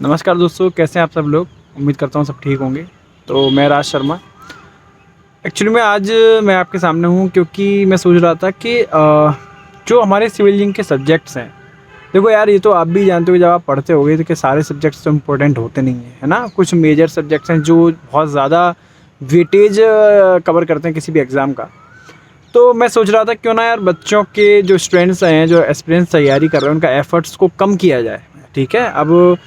नमस्कार दोस्तों, कैसे हैं आप सब लोग। उम्मीद करता हूँ सब ठीक होंगे। तो मैं राज शर्मा। एक्चुअली में आज मैं आपके सामने हूँ क्योंकि मैं सोच रहा था कि जो हमारे सिविल इंजीनियरिंग के सब्जेक्ट्स हैं, देखो यार, ये तो आप भी जानते हो जब आप पढ़ते होगे तो कि सारे सब्जेक्ट्स तो इम्पोर्टेंट होते नहीं हैं, है ना। कुछ मेजर सब्जेक्ट्स हैं जो बहुत ज़्यादा वेटेज कवर करते हैं किसी भी एग्ज़ाम का। तो मैं सोच रहा था क्यों ना यार बच्चों के जो स्टूडेंट्स हैं, जो एस्पिरेंट्स तैयारी कर रहे हैं, उनका एफर्ट्स को कम किया जाए। ठीक है। अब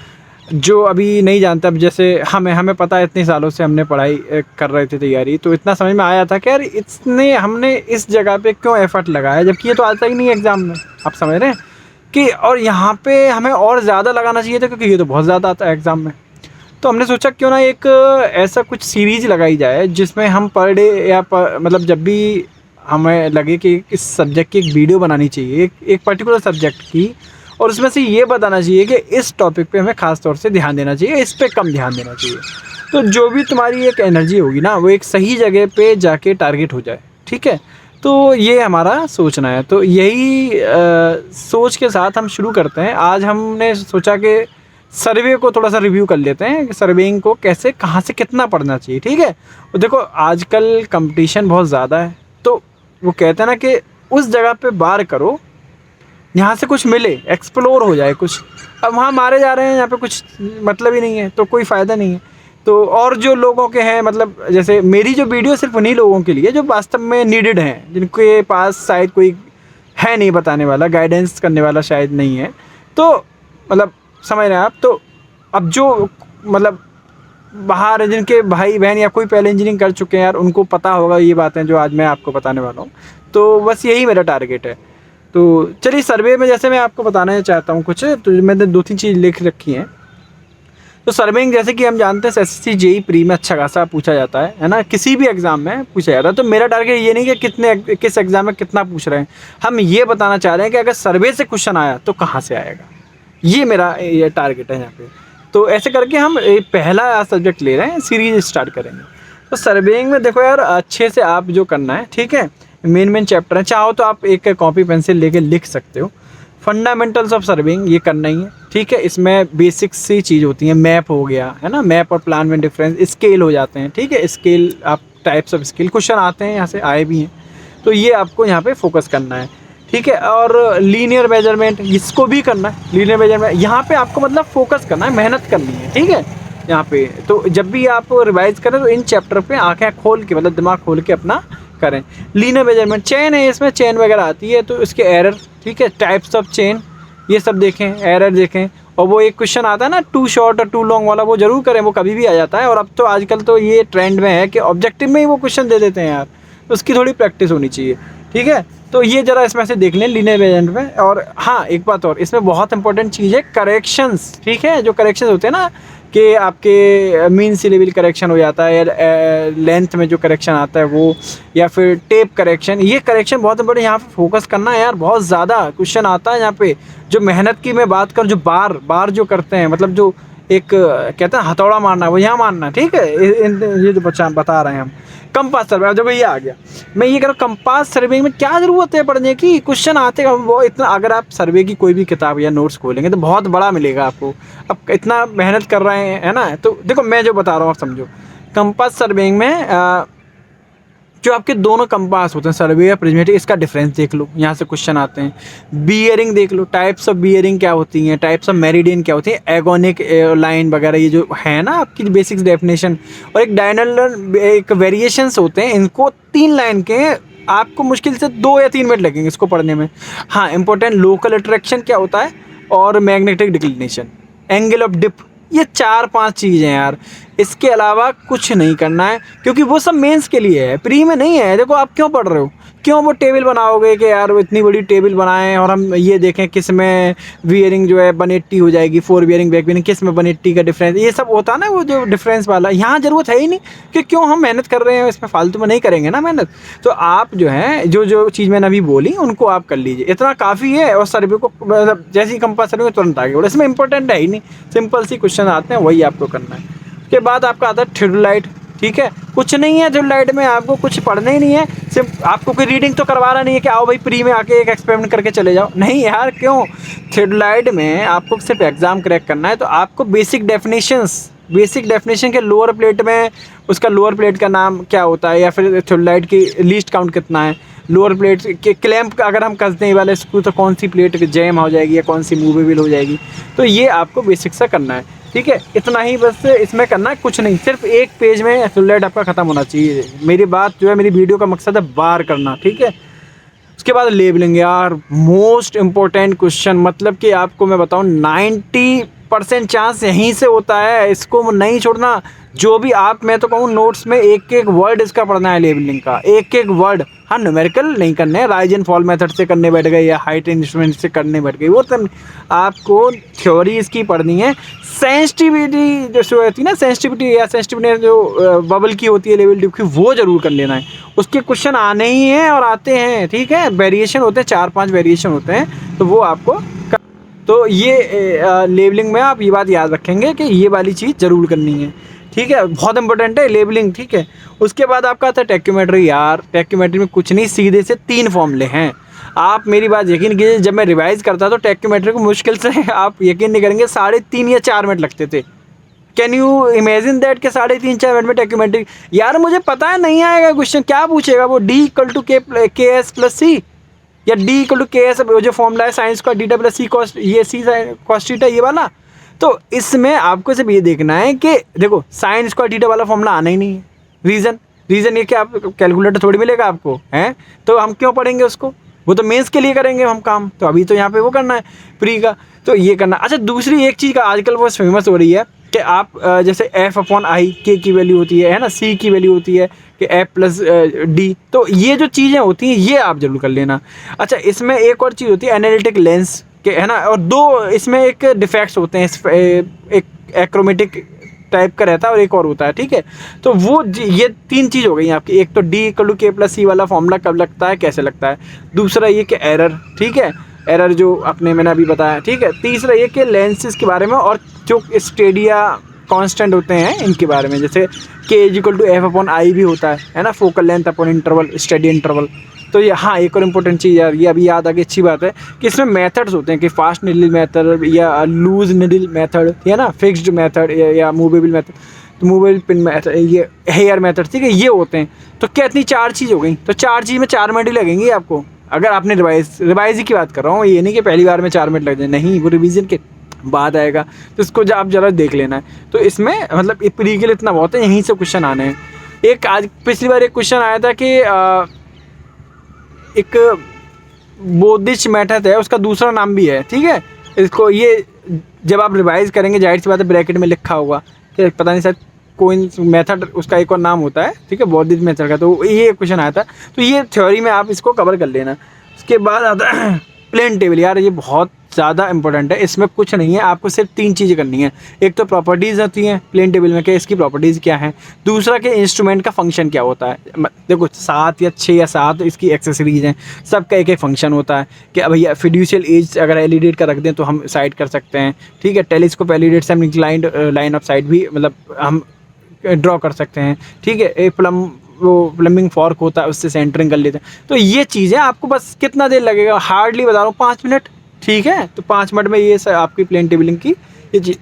जो अभी नहीं जानता, अब जैसे हमें हमें पता है, इतने सालों से हमने पढ़ाई कर रहे थे तैयारी, तो इतना समझ में आया था कि यार इसने हमने इस जगह पे क्यों एफर्ट लगाया, जबकि ये तो आता ही नहीं है एग्ज़ाम में। आप समझ रहे हैं कि और यहाँ पे हमें और ज़्यादा लगाना चाहिए था क्योंकि ये तो बहुत ज़्यादा आता है एग्ज़ाम में। तो हमने सोचा क्यों ना एक ऐसा कुछ सीरीज़ लगाई जाए जिसमें हम पर डे या मतलब जब भी हमें लगे कि इस सब्जेक्ट की एक वीडियो बनानी चाहिए, एक पर्टिकुलर सब्जेक्ट की, और उसमें से ये बताना चाहिए कि इस टॉपिक पे हमें ख़ास तौर से ध्यान देना चाहिए, इस पे कम ध्यान देना चाहिए। तो जो भी तुम्हारी एक एनर्जी होगी ना, वो एक सही जगह पे जाके टारगेट हो जाए। ठीक है। तो ये हमारा सोचना है। तो यही सोच के साथ हम शुरू करते हैं। आज हमने सोचा कि सर्वे को थोड़ा सा रिव्यू कर लेते हैं कि सर्वेइंग को कैसे, कहाँ से कितना पढ़ना चाहिए। ठीक है। और देखो आजकल कंपटीशन बहुत ज़्यादा है, तो वो कहते हैं ना कि उस जगह पे बार करो यहाँ से कुछ मिले, एक्सप्लोर हो जाए कुछ। अब वहाँ मारे जा रहे हैं, यहाँ पे कुछ मतलब ही नहीं है, तो कोई फ़ायदा नहीं है। तो और जो लोगों के हैं, मतलब जैसे मेरी जो वीडियो सिर्फ उन्हीं लोगों के लिए जो वास्तव में नीडेड हैं, जिनके पास शायद कोई है नहीं बताने वाला, गाइडेंस करने वाला शायद नहीं है। तो मतलब समझ रहे हैं आप। तो अब जो मतलब बाहर है, जिनके भाई बहन या कोई पहले इंजीनियरिंग कर चुके हैं यार, उनको पता होगा ये बातें जो आज मैं आपको बताने वाला हूँ। तो बस यही मेरा टारगेट है। तो चलिए, सर्वे में जैसे मैं आपको बताना चाहता हूँ कुछ, तो मैंने 2-3 चीज़ लिख रखी हैं। तो सर्वेइंग जैसे कि हम जानते हैं एसएससी जेईई प्री में अच्छा खासा पूछा जाता है ना, किसी भी एग्ज़ाम में पूछा जाता है। तो मेरा टारगेट ये नहीं कि किस एग्ज़ाम में कितना पूछ रहे हैं, हम ये बताना चाह रहे हैं कि अगर सर्वे से क्वेश्चन आया तो कहाँ से आएगा। ये मेरा ये टारगेट है यहाँ पे। तो ऐसे करके हम पहला सब्जेक्ट ले रहे हैं, सीरीज स्टार्ट करेंगे। तो सर्वेइंग में देखो यार, अच्छे से आप जो करना है, ठीक है, मेन चैप्टर है, चाहो तो आप एक कॉपी पेंसिल लेके लिख सकते हो। फंडामेंटल्स ऑफ सर्वेइंग ये करना ही है। ठीक है। इसमें बेसिक सी चीज़ होती है, मैप हो गया, है ना, मैप और प्लान में डिफरेंस, स्केल हो जाते हैं। ठीक है। स्केल, आप टाइप्स ऑफ स्केल क्वेश्चन आते हैं, यहाँ से आए भी हैं, तो ये आपको यहाँ पे फोकस करना है। ठीक है। और लीनियर मेजरमेंट, इसको भी करना है। लीनियर मेजरमेंट यहाँ पे आपको मतलब फोकस करना है, मेहनत करनी है। ठीक है। यहाँ पे तो जब भी आप रिवाइज करें तो इन चैप्टर पे आंखें खोल के, मतलब दिमाग खोल के अपना करें। लीनियर मेजरमेंट, चेन है, इसमें चेन वगैरह आती है, तो इसके एरर, ठीक है, टाइप्स ऑफ चेन, ये सब देखें, एरर देखें। और वो एक क्वेश्चन आता है ना, टू शॉर्ट और टू लॉन्ग वाला, वो जरूर करें, वो कभी भी आ जाता है। और अब तो आजकल तो ये ट्रेंड में है कि ऑब्जेक्टिव में ही वो क्वेश्चन दे देते हैं यार, तो उसकी थोड़ी प्रैक्टिस होनी चाहिए। ठीक है। तो ये ज़रा इसमें से देख लें लीनियर मेजरमेंट में। और हाँ, एक बात और, इसमें बहुत इंपॉर्टेंट चीज़ है करेक्शंस। ठीक है। जो करेक्शंस होते हैं ना, कि आपके मीन सिलेबल करेक्शन हो जाता है, या लेंथ में जो करेक्शन आता है वो, या फिर टेप करेक्शन, ये करेक्शन बहुत इंपॉर्टेंट, यहाँ पे फोकस करना है यार। बहुत ज़्यादा क्वेश्चन आता है यहाँ पे। जो मेहनत की मैं बात करूँ, जो बार बार जो करते हैं, मतलब जो एक कहते हैं हथौड़ा मारना, वो यहाँ मारना। ठीक है। ये जो बता रहे हैं हम, कंपास सर्वे, जब ये आ गया, मैं ये कह रहा हूँ कंपास सर्वे में क्या ज़रूरत है पढ़ने की, क्वेश्चन आते हैं वो इतना। अगर आप सर्वे की कोई भी किताब या नोट्स खोलेंगे तो बहुत बड़ा मिलेगा आपको। अब इतना मेहनत कर रहे हैं, है ना, तो देखो मैं जो बता रहा हूँ समझो। कंपास सर्वेइंग में जो आपके दोनों कंपास होते हैं, सर्वे या प्रिज्मेटिक, इसका डिफरेंस देख लो, यहाँ से क्वेश्चन आते हैं। बियरिंग देख लो, टाइप्स ऑफ बियरिंग क्या होती हैं, टाइप्स ऑफ मेरिडियन क्या होती है, एगोनिक लाइन वगैरह, ये जो है ना आपकी बेसिक्स डेफिनेशन। और एक डायनल, एक वेरिएशंस होते हैं, इनको 3 लाइन के आपको मुश्किल से 2 या 3 मिनट लगेंगे इसको पढ़ने में। हाँ, इंपॉर्टेंट लोकल अट्रैक्शन क्या होता है, और magnetic declination, angle of dip, ये 4-5 चीज़ें यार। इसके अलावा कुछ नहीं करना है, क्योंकि वो सब मेंस के लिए है, प्री में नहीं है। देखो आप क्यों पढ़ रहे हो, क्यों वो टेबल बनाओगे कि यार वो इतनी बड़ी टेबल बनाएं और हम ये देखें किस में बियरिंग जो है 180 हो जाएगी, 4 बियरिंग बैक बियरिंग किस में 180 का डिफरेंस, ये सब होता है ना, वो जो डिफरेंस वाला, यहाँ ज़रूरत है ही नहीं। कि क्यों हम मेहनत कर रहे हैं इसमें, फालतू में नहीं करेंगे ना मेहनत। तो आप जो है जो चीज़ मैंने अभी बोली उनको आप कर लीजिए, इतना काफ़ी है। और सर्वे को मतलब जैसे ही कंपास सर्वे में तुरंत आगे, इसमें इंपॉर्टेंट है ही नहीं, सिंपल सी क्वेश्चन आते हैं, वही आपको करना है। उसके बाद आपका आता है थियोडोलाइट। ठीक है, कुछ नहीं है थियोलाइट में, आपको कुछ पढ़ना ही नहीं है, सिर्फ आपको कोई रीडिंग तो करवा रहा नहीं है कि आओ भाई प्री में आके एक एक्सपेरिमेंट करके चले जाओ, नहीं यार क्यों। थियोलाइट में आपको सिर्फ एग्जाम क्रैक करना है, तो आपको बेसिक डेफिनेशन के लोअर प्लेट में उसका लोअर प्लेट का नाम क्या होता है, या फिर थियोलाइट की लीस्ट काउंट कितना है, लोअर प्लेट के क्लैंप अगर हम कसते हैं वाले स्क्रू तो कौन सी प्लेट जैम हो जाएगी या कौन सी मूवेबल हो जाएगी, तो ये आपको बेसिक सा करना है, ठीक है। इतना ही बस इसमें करना है, कुछ नहीं, सिर्फ एक पेज में थियोलाइट आपका ख़त्म होना चाहिए। मेरी बात जो है, मेरी वीडियो का मकसद है बार करना, ठीक है। उसके बाद लेबलिंग, यार मोस्ट इम्पोर्टेंट क्वेश्चन, मतलब कि आपको मैं बताऊँ 90% चांस यहीं से होता है, इसको नहीं छोड़ना। जो भी आप, मैं तो कहूँ नोट्स में एक एक वर्ड इसका पढ़ना है, लेबलिंग का एक एक वर्ड। हाँ, न्यूमेरिकल नहीं करने, राइज एंड फॉल मेथड से करने बैठ गए या हाइट इंस्ट्रूमेंट से करने बैठ गए, वो तब आपको थ्योरी इसकी पढ़नी है। सेंसिटिविटी जो होती है ना, सेंसिटिविटी जो बबल की होती है लेवल ट्यूब की, वो जरूर कर लेना है। उसके क्वेश्चन आने ही हैं और आते हैं, ठीक है। वेरिएशन होते हैं, 4-5 वेरिएशन होते हैं, तो वो आपको तो ये लेबलिंग में आप ये बात याद रखेंगे कि ये वाली चीज़ ज़रूर करनी है, ठीक है, बहुत इंपॉर्टेंट है लेबलिंग, ठीक है। उसके बाद आपका आता है टैक्योमेट्री। यार टैक्योमेट्री में कुछ नहीं, सीधे से 3 फॉर्मूले हैं। आप मेरी बात यकीन कीजिए, जब मैं रिवाइज़ करता तो टैक्योमेट्री को मुश्किल से आप यकीन नहीं करेंगे 3.5 या 4 मिनट लगते थे। कैन यू इमेजिन दैट कि 3.5-4 मिनट में टैक्योमेट्री। यार मुझे पता है नहीं आएगा क्वेश्चन, क्या पूछेगा वो, D=K+C या D=KS, जो फॉर्मूला है साइंस का डीटा प्लस सी कॉस्ट, ये सी कॉस्ट थीटा ये वाला। तो इसमें आपको सिर्फ ये देखना है कि देखो साइन स्क्वायर थीटा वाला फॉर्मूला आना ही नहीं है। रीज़न ये कि आप कैलकुलेटर थोड़ी मिलेगा आपको, हैं, तो हम क्यों पढ़ेंगे उसको, वो तो मेंस के लिए करेंगे हम काम, तो अभी तो यहाँ पे वो करना है प्री का, तो ये करना। अच्छा, दूसरी एक चीज़ का आजकल बहुत फेमस हो रही है कि आप जैसे F/I K की वैल्यू होती है ना, C की वैल्यू होती है कि F+D, तो ये जो चीज़ें होती हैं ये आप जरूर कर लेना। अच्छा, इसमें एक और चीज़ होती है एनालिटिक लेंस के, है ना, और 2 इसमें एक डिफेक्ट्स होते हैं, एक एक्रोमेटिक टाइप का रहता है और एक और होता है, ठीक है। तो वो ये 3 चीज़ हो गई आपकी। एक तो D=K+C वाला फॉर्मूला कब लगता है, कैसे लगता है। दूसरा ये कि एरर, ठीक है, एरर जो मैंने अभी बताया, ठीक है। तीसरा ये कि लेंसेज के बारे में और जो स्टेडिया कांस्टेंट होते हैं इनके बारे में, जैसे K=F/I भी होता है ना, focal length upon interval, steady interval. तो ये, हाँ, एक और इम्पोर्टेंट चीज़ यार, ये अभी याद आ गई, अच्छी बात है कि इसमें मेथड्स होते हैं कि फास्ट निडल मेथड या लूज निडल मेथड, है ना, फिक्स्ड मेथड या मूवेबल मेथड, तो मूवेबल पिन मेथड, ये हेयर मेथड, ठीक है, ये होते हैं। तो क्या इतनी 4 चीज़ हो गई, तो 4 चीज़ में 4 मिनट ही लगेंगे आपको, अगर आपने रिवाइज ही की बात कर रहा हूँ, ये नहीं कि पहली बार में 4 मिनट लग जाए, नहीं, वो रिवीजन के बाद आएगा, तो इसको आप ज़रा देख लेना है। तो इसमें मतलब प्री के लिए इतना बहुत है, यहीं से क्वेश्चन आने हैं। एक आज पिछली बार एक क्वेश्चन आया था कि एक बोधिश मेथड है, उसका दूसरा नाम भी है, ठीक है। इसको ये जब आप रिवाइज करेंगे, जाहिर सी बात है ब्रैकेट में लिखा होगा कि पता नहीं शायद कोई मेथड, उसका एक और नाम होता है, ठीक है, बोधिश मेथड का, तो ये क्वेश्चन आया था। तो ये थ्योरी में आप इसको कवर कर लेना। उसके बाद आता है प्लेन टेबल। यार ये बहुत ज़्यादा इंपॉर्टेंट है, इसमें कुछ नहीं है, आपको सिर्फ 3 चीज़ें करनी है। एक तो प्रॉपर्टीज़ होती हैं प्लेन टेबल में कि इसकी प्रॉपर्टीज़ क्या है, दूसरा कि इंस्ट्रूमेंट का फंक्शन क्या होता है। देखो 7 या 6 या 7 इसकी एक्सेसरीज हैं, सबका एक एक फंक्शन होता है कि भैया फिड्यूशियल एज अगर एलिडेट का रख दें तो हम साइड कर सकते हैं, ठीक है। टेलीस्कोप एलिडेट से हम इंक्लाइंड लाइन ऑफ साइड भी मतलब हम ड्रॉ कर सकते हैं, ठीक है। एक प्लम्बिंग फॉर्क होता है, उससे सेंटरिंग कर लेते हैं। तो ये चीज़ें आपको बस कितना देर लगेगा, हार्डली बता रहा हूँ 5 मिनट, ठीक है। तो 5 मिनट में ये आपकी प्लेन टेबलिंग की ये चीज़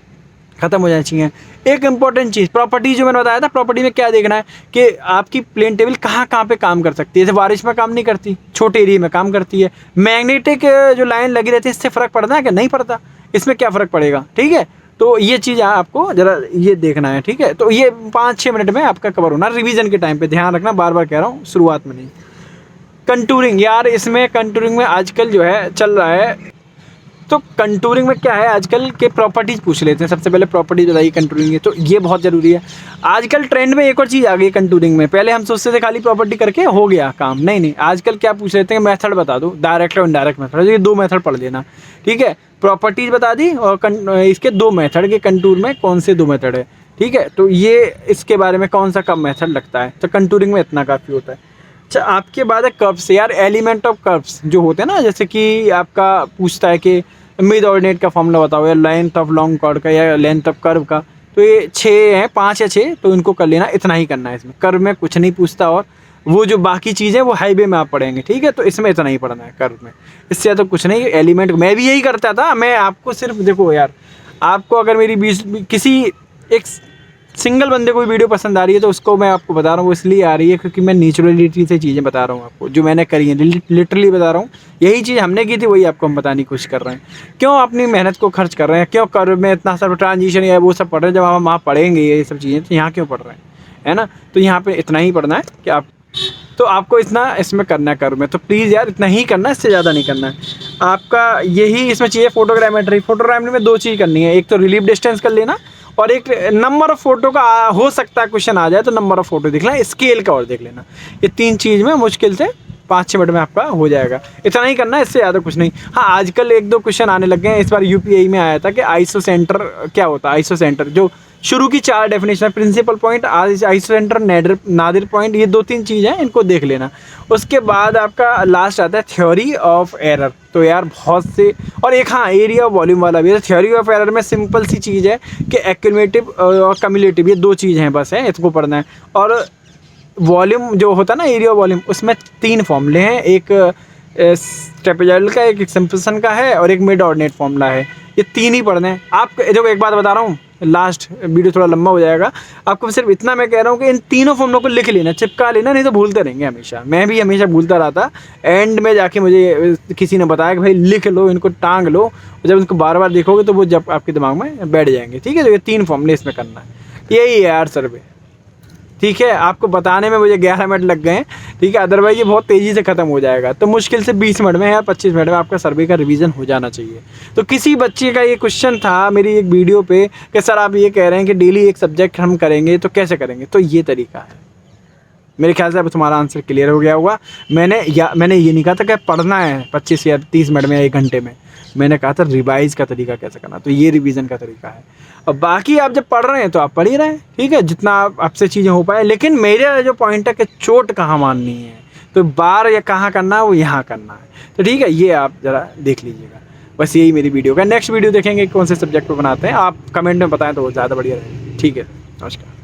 ख़त्म हो जानी चाहिए। एक इंपॉर्टेंट चीज़ प्रॉपर्टी जो मैंने बताया था, प्रॉपर्टी में क्या देखना है कि आपकी प्लेन टेबल कहाँ पे काम कर सकती है। जैसे बारिश में काम नहीं करती, छोटे एरिया में काम करती है। मैग्नेटिक जो लाइन लगी रहती है, इससे फ़र्क पड़ता है कि नहीं पड़ता, इसमें क्या फ़र्क पड़ेगा, ठीक है। तो ये चीज़ आपको ज़रा ये देखना है, ठीक है। तो ये 5-6 मिनट में आपका कवर होना, रिवीजन के टाइम पे ध्यान रखना, बार बार कह रहा हूँ, शुरुआत में नहीं। कंटूरिंग, यार इसमें कंटूरिंग में आजकल जो है चल रहा है, तो कंटूरिंग में क्या है आजकल के प्रॉपर्टीज़ पूछ लेते हैं। सबसे पहले प्रॉपर्टीज बताइए कंटूरिंग की, तो ये बहुत ज़रूरी है। आजकल ट्रेंड में एक और चीज़ आ गई कंटूरिंग में, पहले हम सोचते थे खाली प्रॉपर्टी करके हो गया काम, नहीं, आजकल क्या पूछ लेते हैं, मेथड बता दो, डायरेक्ट और इनडायरेक्ट मेथड, ये 2 मेथड पढ़ लेना, ठीक है। प्रॉपर्टीज़ बता दी और इसके 2 मेथड के कंटूर में कौन से 2 मेथड है, ठीक है। तो ये इसके बारे में कौन सा कब मेथड लगता है, तो कंटूरिंग में इतना काफ़ी होता है। अच्छा, आपके बाद है कर्व्स। यार एलिमेंट ऑफ कर्व्स जो होते हैं ना, जैसे कि आपका पूछता है कि मिड ऑर्डिनेट का फॉर्मूला बताओ, या लेंथ ऑफ लॉन्ग कॉर्ड का, या लेंथ ऑफ कर्व का, तो ये 6 हैं, 5 या 6, तो इनको कर लेना, इतना ही करना है इसमें। कर्व में कुछ नहीं पूछता, और वो जो बाकी चीज़ें वो हाईवे में आप पढ़ेंगे, ठीक है। तो इसमें इतना ही पढ़ना है कर्व में, इससे ज़्यादा कुछ नहीं। एलिमेंट मैं भी यही करता था। मैं आपको सिर्फ देखो यार, आपको अगर मेरी किसी एक सिंगल बंदे को वीडियो पसंद आ रही है तो उसको मैं आपको बता रहा हूँ, वो इसलिए आ रही है क्योंकि मैं नेचुरलिटी से चीज़ें बता रहा हूँ आपको, जो मैंने करी है लिटरली बता रहा हूँ। यही चीज़ हमने की थी, वही आपको हम बताने की कोशिश कर रहे हैं। क्यों अपनी मेहनत को खर्च कर रहे हैं, क्यों कर्व में इतना सब ट्रांजिशन या वो सब पढ़ रहे हैं, जब हम वहाँ पढ़ेंगे ये सब चीज़ें, तो यहाँ क्यों पढ़ रहे हैं, है ना। तो यहाँ पर इतना ही पढ़ना है कि आप, तो आपको इतना इसमें करना है कर्व में, तो प्लीज़ यार इतना ही करना है, इससे ज़्यादा नहीं करना है आपका। यही इसमें चाहिए फोटोग्रामेट्री। फोटोग्रामेट्री में 2 चीज़ करनी है, एक तो रिलीफ डिस्टेंस कर लेना, और एक नंबर ऑफ फोटो का हो सकता है क्वेश्चन आ जाए तो नंबर ऑफ फोटो देख लेना, स्केल का और देख लेना। ये 3 चीज़ में मुश्किल से 5-6 मिनट में आपका हो जाएगा। इतना ही करना है, इससे ज़्यादा कुछ नहीं। हाँ, आजकल 1-2 क्वेश्चन आने लग गए हैं। इस बार यूपीआई में आया था कि आइसोसेंटर क्या होता है। आइसोसेंटर जो शुरू की 4 डेफिनेशन है, प्रिंसिपल पॉइंट, आइसोसेंटर, नादिर पॉइंट, ये 2-3 चीज़ हैं, इनको देख लेना। उसके बाद आपका लास्ट आता है थ्योरी ऑफ एरर। तो यार बहुत से, और एक हाँ एरिया ऑफ वॉल्यूम वाला भी है। थ्योरी ऑफ एरर में सिंपल सी चीज़ है कि एक्यूमुलेटिव और कम्युलेटिव, ये 2 चीज़ हैं बस, है, इसको पढ़ना है। और वॉल्यूम जो होता है ना, एरिया ऑफ वॉल्यूम, उसमें 3 फॉर्मूले हैं, एक ट्रेपेजॉइडल का, एक सिंपल्सन का है, और एक मिड ऑर्डिनेट फॉर्मूला है। ये 3 ही पढ़ने हैं। आप देखो एक बात बता रहा हूँ, लास्ट वीडियो थोड़ा लंबा हो जाएगा, आपको सिर्फ इतना मैं कह रहा हूँ कि इन 3 फॉर्मूलों को लिख लेना, चिपका लेना, नहीं तो भूलते रहेंगे हमेशा। मैं भी हमेशा भूलता रहा था, एंड में जाके मुझे किसी ने बताया कि भाई लिख लो, इनको टांग लो, जब इनको बार बार देखोगे तो वो जब आपके दिमाग में बैठ जाएंगे, ठीक है। तो ये 3 फॉर्मूले इसमें करना है, यही है यार सर्वे, ठीक है। आपको बताने में मुझे 11 मिनट लग गए हैं, ठीक है, अदरवाइज ये बहुत तेज़ी से ख़त्म हो जाएगा। तो मुश्किल से 20 मिनट में या 25 मिनट में आपका सर्वे का रिवीजन हो जाना चाहिए। तो किसी बच्चे का ये क्वेश्चन था मेरी एक वीडियो पे कि सर आप ये कह रहे हैं कि डेली एक सब्जेक्ट हम करेंगे तो कैसे करेंगे, तो ये तरीका है। मेरे ख्याल से अब तुम्हारा आंसर क्लियर हो गया होगा। मैंने ये नहीं कहा था कि पढ़ना है 25 या 30 मिनट में या 1 घंटे में, मैंने कहा था रिवाइज का तरीका कैसे करना, तो ये रिवीजन का तरीका है। और बाकी आप जब पढ़ रहे हैं तो आप पढ़ ही रहे हैं, ठीक है, जितना आपसे चीज़ें हो पाए। लेकिन मेरा जो पॉइंट है कि चोट कहाँ मारनी है, तो बार या कहाँ करना है, वो यहाँ करना है। तो ठीक है, ये आप ज़रा देख लीजिएगा। बस यही मेरी वीडियो का। नेक्स्ट वीडियो देखेंगे कौन से सब्जेक्ट पर बनाते हैं, आप कमेंट में बताएं तो वो ज़्यादा बढ़िया रहेगा। ठीक है, नमस्कार।